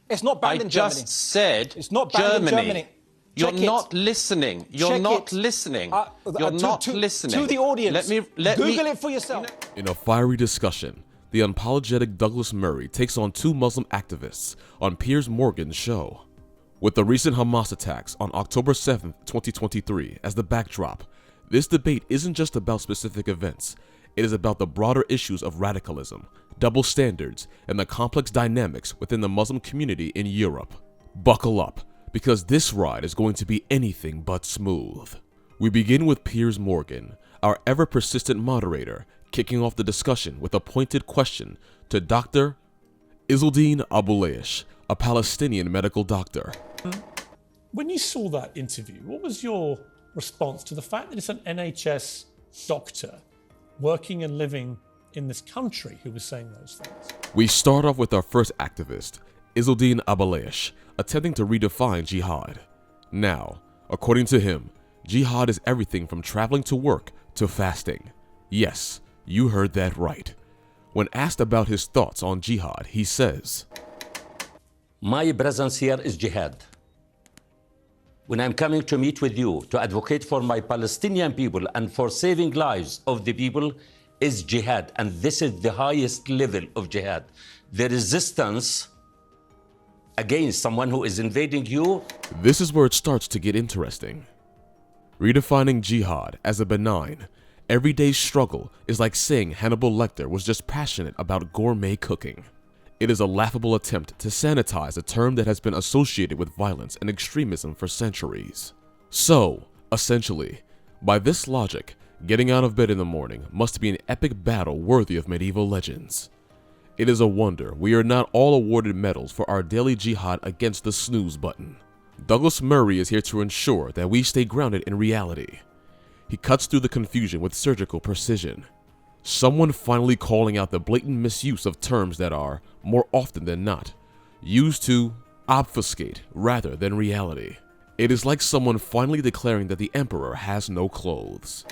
It's not banned in Germany. I just said it's not banned in Germany. You're not listening. You're not listening. You're not listening. To the audience. Google it for yourself. In a fiery discussion, the unapologetic Douglas Murray takes on two Muslim activists on Piers Morgan's show. With the recent Hamas attacks on October 7, 2023 as the backdrop, this debate isn't just about specific events. It is about the broader issues of radicalism, double standards, and the complex dynamics within the Muslim community in Europe. Buckle up, because this ride is going to be anything but smooth. We begin with Piers Morgan, our ever-persistent moderator, kicking off the discussion with a pointed question to Dr. Izzeldine Abuelaish, a Palestinian medical doctor. When you saw that interview, what was your response to the fact that it's an NHS doctor working and living in this country who was saying those things? We start off with our first activist, Izzeldine Abuelaish, attempting to redefine jihad. Now, according to him, jihad is everything from traveling to work to fasting. Yes, you heard that right. When asked about his thoughts on jihad, he says, "My presence here is jihad. When I'm coming to meet with you to advocate for my Palestinian people and for saving lives of the people is jihad. And this is the highest level of jihad. The resistance against someone who is invading you." This is where it starts to get interesting. Redefining jihad as a benign, everyday struggle is like saying Hannibal Lecter was just passionate about gourmet cooking. It is a laughable attempt to sanitize a term that has been associated with violence and extremism for centuries. So, essentially, by this logic, getting out of bed in the morning must be an epic battle worthy of medieval legends. It is a wonder we are not all awarded medals for our daily jihad against the snooze button. Douglas Murray is here to ensure that we stay grounded in reality. He cuts through the confusion with surgical precision. Someone finally calling out the blatant misuse of terms that are, more often than not, used to obfuscate rather than reality. It is like someone finally declaring that the emperor has no clothes.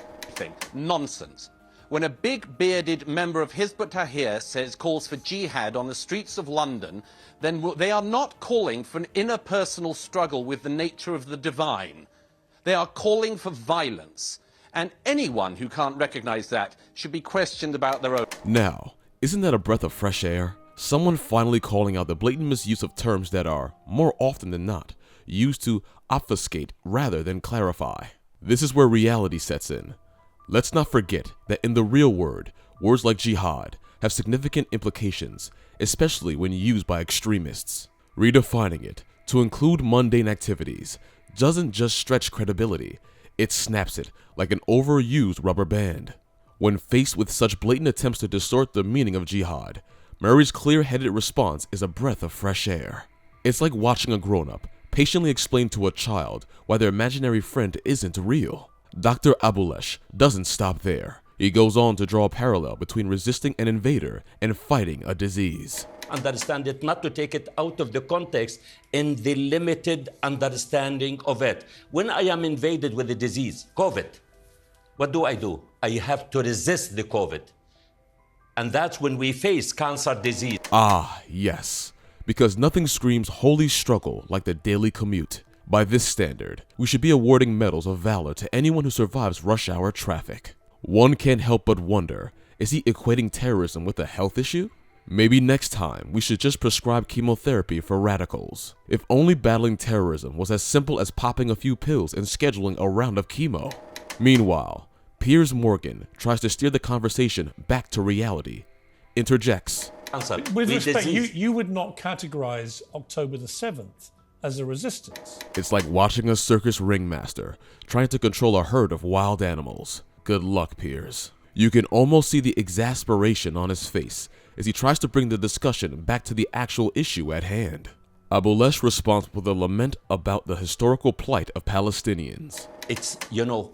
Nonsense. When a big bearded member of Hizb ut-Tahrir calls for jihad on the streets of London, then they are not calling for an interpersonal struggle with the nature of the divine. They are calling for violence. And anyone who can't recognize that should be questioned about their own. Now, isn't that a breath of fresh air? Someone finally calling out the blatant misuse of terms that are, more often than not, used to obfuscate rather than clarify. This is where reality sets in. Let's not forget that in the real world, words like jihad have significant implications, especially when used by extremists. Redefining it to include mundane activities doesn't just stretch credibility, it snaps it like an overused rubber band. When faced with such blatant attempts to distort the meaning of jihad, Murray's clear-headed response is a breath of fresh air. It's like watching a grown-up patiently explain to a child why their imaginary friend isn't real. Dr. Abuelaish doesn't stop there. He goes on to draw a parallel between resisting an invader and fighting a disease. Understand it, not to take it out of the context in the limited understanding of it. When I am invaded with a disease, COVID, what do? I have to resist the COVID. And that's when we face cancer disease. Ah, yes. Because nothing screams holy struggle like the daily commute. By this standard, we should be awarding medals of valor to anyone who survives rush hour traffic. One can't help but wonder, is he equating terrorism with a health issue? Maybe next time we should just prescribe chemotherapy for radicals. If only battling terrorism was as simple as popping a few pills and scheduling a round of chemo. Meanwhile, Piers Morgan tries to steer the conversation back to reality, interjects. With respect, you would not categorize October the 7th as a resistance. It's like watching a circus ringmaster trying to control a herd of wild animals. Good luck, Piers. You can almost see the exasperation on his face as he tries to bring the discussion back to the actual issue at hand. Abuelaish responds with a lament about the historical plight of Palestinians. It's,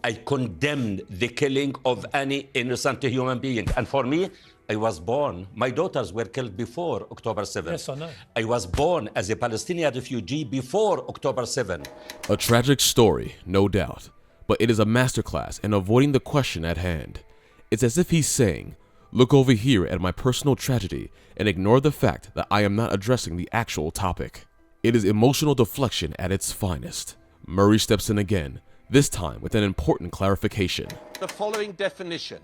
I condemn the killing of any innocent human being. And for me, I was born, my daughters were killed before October 7th. Yes, I know. I was born as a Palestinian refugee before October 7th. A tragic story, no doubt, but it is a masterclass in avoiding the question at hand. It's as if he's saying, look over here at my personal tragedy and ignore the fact that I am not addressing the actual topic. It is emotional deflection at its finest. Murray steps in again, this time with an important clarification. The following definition.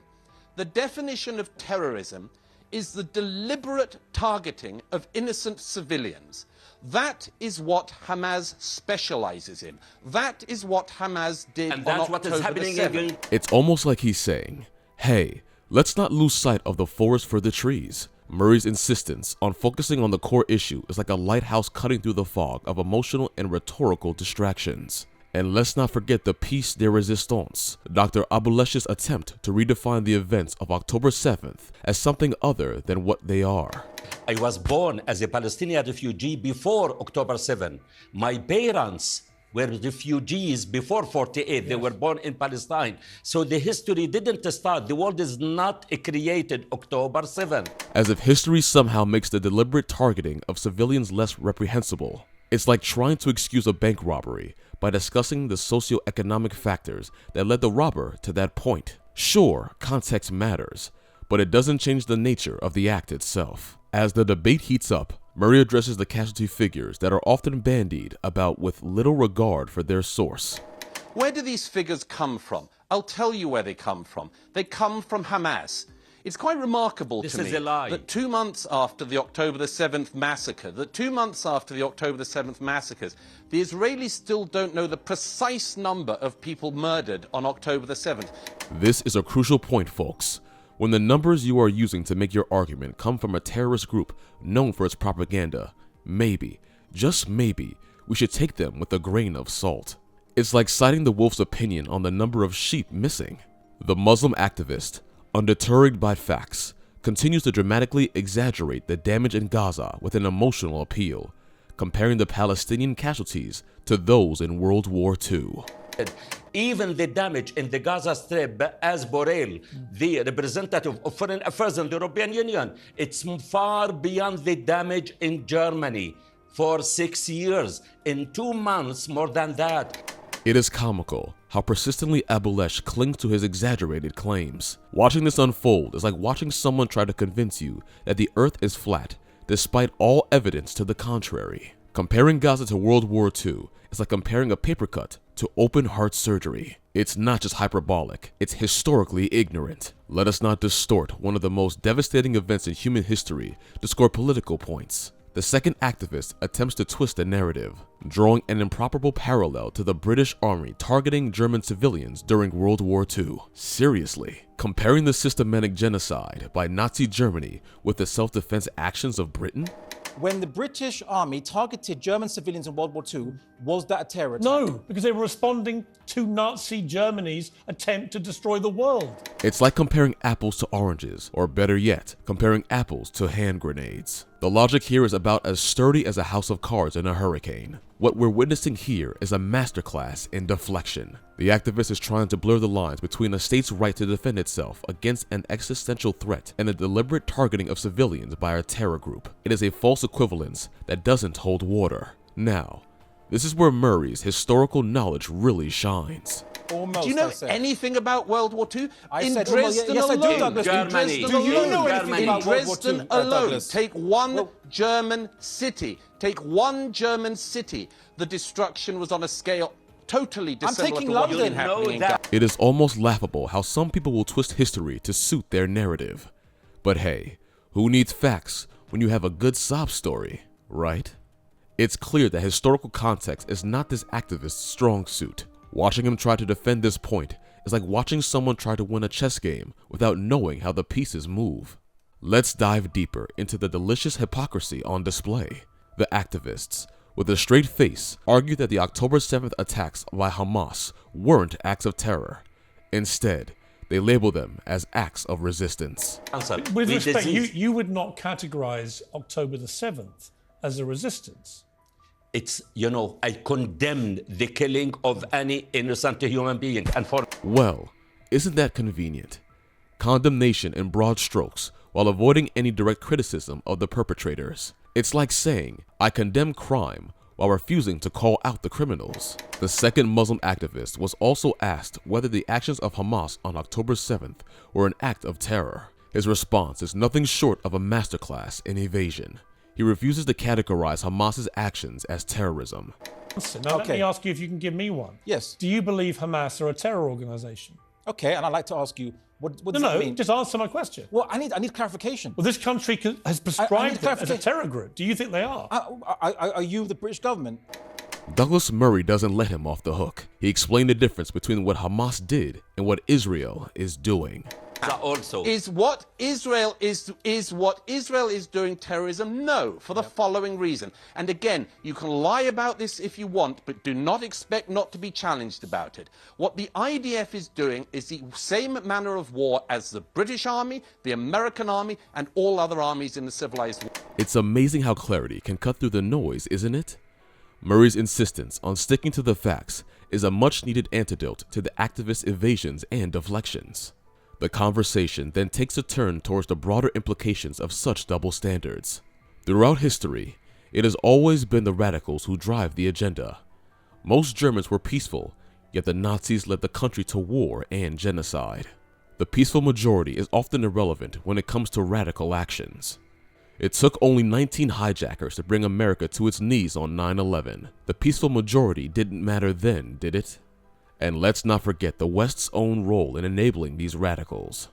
The definition of terrorism is the deliberate targeting of innocent civilians. That is what Hamas specializes in. That is what Hamas did and that's on what is October happening the 7th. again. It's almost like he's saying, hey, let's not lose sight of the forest for the trees. Murray's insistence on focusing on the core issue is like a lighthouse cutting through the fog of emotional and rhetorical distractions. And let's not forget the piece de resistance, Dr. Abulesh's attempt to redefine the events of October 7th as something other than what they are. I was born as a Palestinian refugee before October 7. My parents were refugees before 48. They were born in Palestine. So the history didn't start. The world is not created October 7. As if history somehow makes the deliberate targeting of civilians less reprehensible. It's like trying to excuse a bank robbery by discussing the socioeconomic factors that led the robber to that point. Sure, context matters, but it doesn't change the nature of the act itself. As the debate heats up, Murray addresses the casualty figures that are often bandied about with little regard for their source. Where do these figures come from? I'll tell you where they come from. They come from Hamas. It's quite remarkable This to is me a lie. that 2 months after the October the 7th massacre, the Israelis still don't know the precise number of people murdered on October the 7th. This is a crucial point, folks. When the numbers you are using to make your argument come from a terrorist group known for its propaganda, maybe, just maybe, we should take them with a grain of salt. It's like citing the wolf's opinion on the number of sheep missing. The Muslim activist, undeterred by facts, continues to dramatically exaggerate the damage in Gaza with an emotional appeal, comparing the Palestinian casualties to those in World War II. Even the damage in the Gaza Strip, as Borrell, the representative of Foreign Affairs in the European Union, it's far beyond the damage in Germany for 6 years. In 2 months, more than that. It is comical how persistently Abulesh clings to his exaggerated claims. Watching this unfold is like watching someone try to convince you that the earth is flat, despite all evidence to the contrary. Comparing Gaza to World War II is like comparing a paper cut to open heart surgery. It's not just hyperbolic, it's historically ignorant. Let us not distort one of the most devastating events in human history to score political points. The second activist attempts to twist the narrative, drawing an improbable parallel to the British Army targeting German civilians during World War II. Seriously, comparing the systematic genocide by Nazi Germany with the self-defense actions of Britain? When the British Army targeted German civilians in World War II, was that a terror attack? No, because they were responding to Nazi Germany's attempt to destroy the world. It's like comparing apples to oranges, or better yet, comparing apples to hand grenades. The logic here is about as sturdy as a house of cards in a hurricane. What we're witnessing here is a masterclass in deflection. The activist is trying to blur the lines between a state's right to defend itself against an existential threat and a deliberate targeting of civilians by a terror group. It is a false equivalence that doesn't hold water. Now, this is where Murray's historical knowledge really shines. Almost, do you know anything about World War II? In Dresden yes, alone, I do, Douglas. Germany. Do you know anything Germany. about in World War II, Dresden alone, Douglas? take one German city. Take one German city. The destruction was on a scale totally dissimilar taking to what's London. been happening in that. Gaza. It is almost laughable how some people will twist history to suit their narrative. But hey, who needs facts when you have a good sob story, right? It's clear that historical context is not this activist's strong suit. Watching him try to defend this point is like watching someone try to win a chess game without knowing how the pieces move. Let's dive deeper into the delicious hypocrisy on display. The activists, with a straight face, argue that the October 7th attacks by Hamas weren't acts of terror. Instead, they label them as acts of resistance. With respect, you would not categorize October the 7th as a resistance. It's, you know, I condemn the killing of any innocent human being. And for Well, isn't that convenient? Condemnation in broad strokes while avoiding any direct criticism of the perpetrators. It's like saying, I condemn crime while refusing to call out the criminals. The second Muslim activist was also asked whether the actions of Hamas on October 7th were an act of terror. His response is nothing short of a masterclass in evasion. He refuses to categorize Hamas's actions as terrorism. Now, let me ask you if you can give me one. Yes. Do you believe Hamas are a terror organization? Okay, and I'd like to ask you, what does that mean? Just answer my question. Well, I need clarification. Well, this country has prescribed them as a terror group. Do you think they are? Are you the British government? Douglas Murray doesn't let him off the hook. He explained the difference between what Hamas did and what Israel is doing. Also, Is what Israel is doing terrorism? No, for the following reason. And again, you can lie about this if you want, but do not expect not to be challenged about it. What the IDF is doing is the same manner of war as the British Army, the American Army, and all other armies in the civilized world. It's amazing how clarity can cut through the noise, isn't it? Murray's insistence on sticking to the facts is a much-needed antidote to the activists' evasions and deflections. The conversation then takes a turn towards the broader implications of such double standards. Throughout history, it has always been the radicals who drive the agenda. Most Germans were peaceful, yet the Nazis led the country to war and genocide. The peaceful majority is often irrelevant when it comes to radical actions. It took only 19 hijackers to bring America to its knees on 9/11. The peaceful majority didn't matter then, did it? And let's not forget the West's own role in enabling these radicals.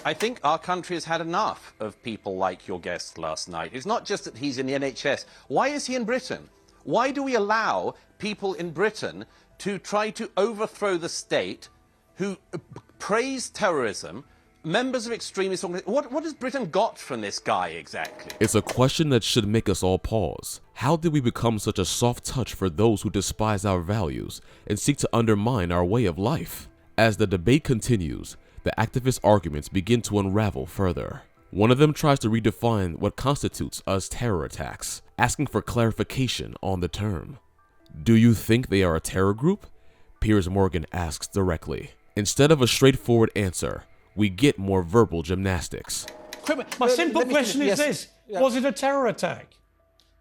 I think our country has had enough of people like your guest last night. It's not just that he's in the NHS. Why is he in Britain? Why do we allow people in Britain to try to overthrow the state, who praise terrorism, members of extremist organizations? What has Britain got from this guy exactly? It's a question that should make us all pause. How did we become such a soft touch for those who despise our values and seek to undermine our way of life? As the debate continues, the activist arguments begin to unravel further. One of them tries to redefine what constitutes as terror attacks, asking for clarification on the term. Do you think they are a terror group? Piers Morgan asks directly. Instead of a straightforward answer, we get more verbal gymnastics. My simple question is this. Was it a terror attack?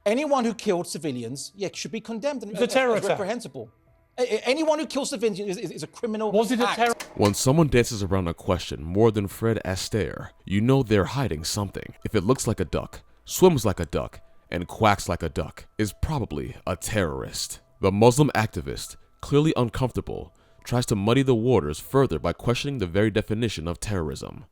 Anyone who killed civilians, should be condemned and It's a terror as attack. reprehensible. Anyone who kills civilians is a criminal Was it a act. terror? When someone dances around a question more than Fred Astaire, you know they're hiding something. If it looks like a duck, swims like a duck, and quacks like a duck, is probably a terrorist. The Muslim activist, clearly uncomfortable, tries to muddy the waters further by questioning the very definition of terrorism.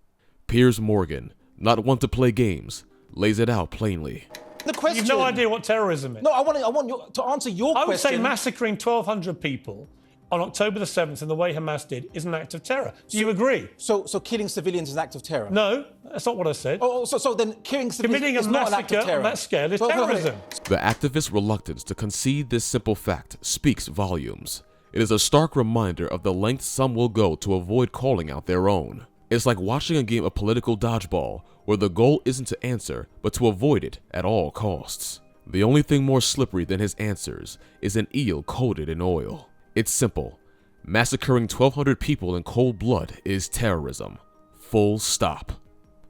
Piers Morgan, not one to play games, lays it out plainly. The question. You've no idea what terrorism is. No, I want you to answer your I would question. say massacring 1,200 people on October the 7th in the way Hamas did is an act of terror. Do you agree? So killing civilians is an act of terror. No, that's not what I said. So then killing civilians Committing a is not an act massacre of terror. on that scale is terrorism. The activist's reluctance to concede this simple fact speaks volumes. It is a stark reminder of the lengths some will go to avoid calling out their own. It's like watching a game of political dodgeball where the goal isn't to answer, but to avoid it at all costs. The only thing more slippery than his answers is an eel coated in oil. It's simple. Massacring 1,200 people in cold blood is terrorism. Full stop.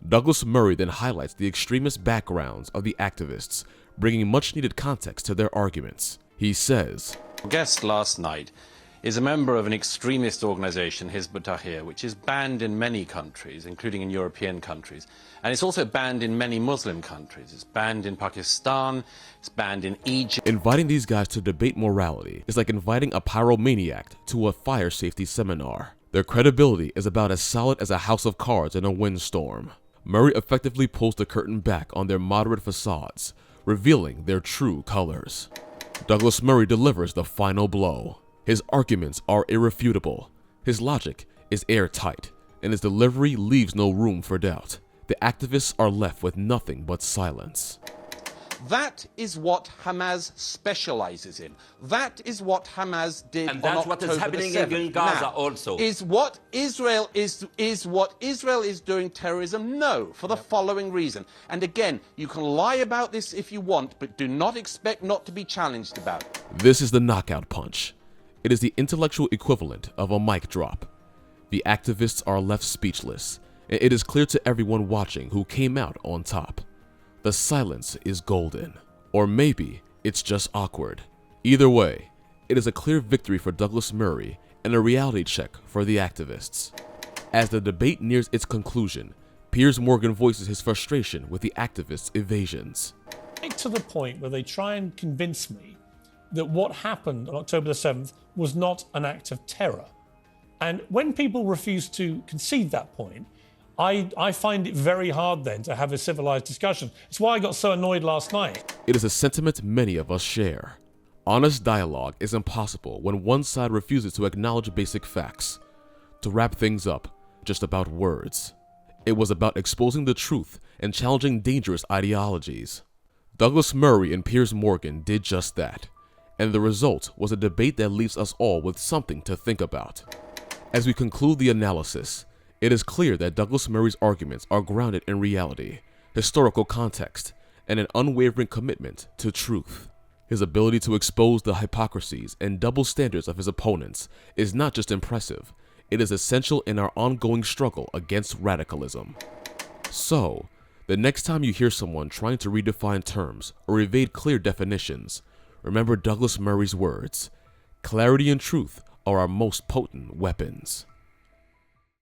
Douglas Murray then highlights the extremist backgrounds of the activists, bringing much-needed context to their arguments. He says, Our guest last night is a member of an extremist organization, Hizb ut-Tahrir, which is banned in many countries, including in European countries. And it's also banned in many Muslim countries. It's banned in Pakistan, it's banned in Egypt. inviting these guys to debate morality is like inviting a pyromaniac to a fire safety seminar. Their credibility is about as solid as a house of cards in a windstorm. Murray effectively pulls the curtain back on their moderate facades, revealing their true colors. Douglas Murray delivers the final blow. His arguments are irrefutable, his logic is airtight, and his delivery leaves no room for doubt. The activists are left with nothing but silence. That is what Hamas specializes in. That is what Hamas did And on that's what is October the happening 7th. in Gaza Now, also. Is what Israel is doing terrorism? No, for the following reason. And again, you can lie about this if you want, but do not expect not to be challenged about it. This is the knockout punch. It is the intellectual equivalent of a mic drop. The activists are left speechless, and it is clear to everyone watching who came out on top. The silence is golden, or maybe it's just awkward. Either way, it is a clear victory for Douglas Murray and a reality check for the activists. As the debate nears its conclusion, Piers Morgan voices his frustration with the activists' evasions. Right to the point where they try and convince me that what happened on October the 7th was not an act of terror. And when people refuse to concede that point, I find it very hard then to have a civilized discussion. It's why I got so annoyed last night. It is a sentiment many of us share. Honest dialogue is impossible when one side refuses to acknowledge basic facts. To wrap things up, just about words. It was about exposing the truth and challenging dangerous ideologies. Douglas Murray and Piers Morgan did just that, and the result was a debate that leaves us all with something to think about. As we conclude the analysis, it is clear that Douglas Murray's arguments are grounded in reality, historical context, and an unwavering commitment to truth. His ability to expose the hypocrisies and double standards of his opponents is not just impressive, it is essential in our ongoing struggle against radicalism. So, the next time you hear someone trying to redefine terms or evade clear definitions, remember Douglas Murray's words: clarity and truth are our most potent weapons.